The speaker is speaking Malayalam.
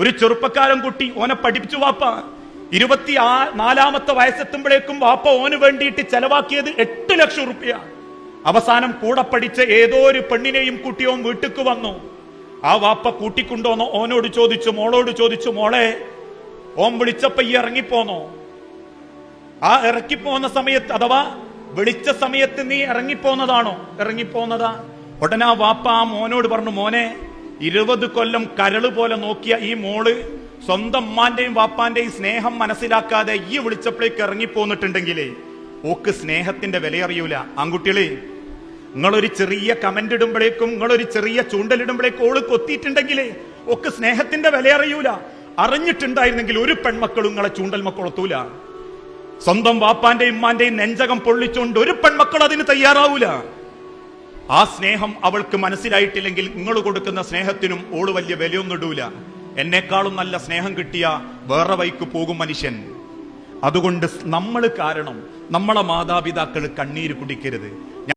ഒരു ചെറുപ്പക്കാരൻ കുട്ടി ഓനെ പഠിപ്പിച്ചു വാപ്പ. 24 വയസ്സെത്തുമ്പോഴേക്കും വാപ്പ ഓന് വേണ്ടിയിട്ട് ചെലവാക്കിയത് 8 ലക്ഷം റുപ്യ. അവസാനം കൂടെ പഠിച്ച ഏതോ ഒരു പെണ്ണിനെയും കുട്ടിയോൻ വീട്ടിക്ക് വന്നു. ആ വാപ്പ കൂട്ടിക്കൊണ്ടോന്നോ ഓനോട് ചോദിച്ചു, മോളോട് ചോദിച്ചു, മോളെ ഓൻ വിളിച്ചപ്പോ ഈ ഇറങ്ങിപ്പോന്നോ? ആ ഇറങ്ങിപ്പോന്ന സമയത്ത്, അഥവാ വിളിച്ച സമയത്ത് നീ ഇറങ്ങിപ്പോന്നതാണോ? ഇറങ്ങിപ്പോന്നതാ. ഉടനെ ആ വാപ്പ ആ മോനോട് പറഞ്ഞു, മോനെ 20 കൊല്ലം കരള് പോലെ നോക്കിയ ഈ മോള് സ്വന്തം ഉമ്മാന്റെയും വാപ്പാന്റെയും സ്നേഹം മനസ്സിലാക്കാതെ ഈ വിളിച്ചപ്പോഴേക്ക് ഇറങ്ങിപ്പോന്നിട്ടുണ്ടെങ്കിലേ ഓക്ക് സ്നേഹത്തിന്റെ വില അറിയൂല. ആൺകുട്ടികളെ, നിങ്ങളൊരു ചെറിയ കമന്റ് ഇടുമ്പോഴേക്കും, നിങ്ങളൊരു ചെറിയ ചൂണ്ടലിടുമ്പോഴേക്കും ഓള് കൊത്തിയിട്ടുണ്ടെങ്കിലേ ഓക്ക് സ്നേഹത്തിന്റെ വില അറിയൂല. അറിഞ്ഞിട്ടുണ്ടായിരുന്നെങ്കിൽ ഒരു പെൺമക്കളും നിങ്ങളെ ചൂണ്ടൽ മക്കളൊത്തൂല. സ്വന്തം വാപ്പാന്റെയും ഉമ്മാന്റെയും നെഞ്ചകം പൊള്ളിച്ചുകൊണ്ട് ഒരു പെൺമക്കൾ അതിന് തയ്യാറാവൂല. ആ സ്നേഹം അവൾക്ക് മനസ്സിലായിട്ടില്ലെങ്കിൽ നിങ്ങൾ കൊടുക്കുന്ന സ്നേഹത്തിനും ഓള് വലിയ വിലയൊന്നും ഇടൂല. എന്നെക്കാളും നല്ല സ്നേഹം കിട്ടിയ വേറെ വഴിക്ക് പോകും മനുഷ്യൻ. അതുകൊണ്ട് നമ്മൾ കാരണം നമ്മളെ മാതാപിതാക്കൾ കണ്ണീര് കുടിക്കരുത്.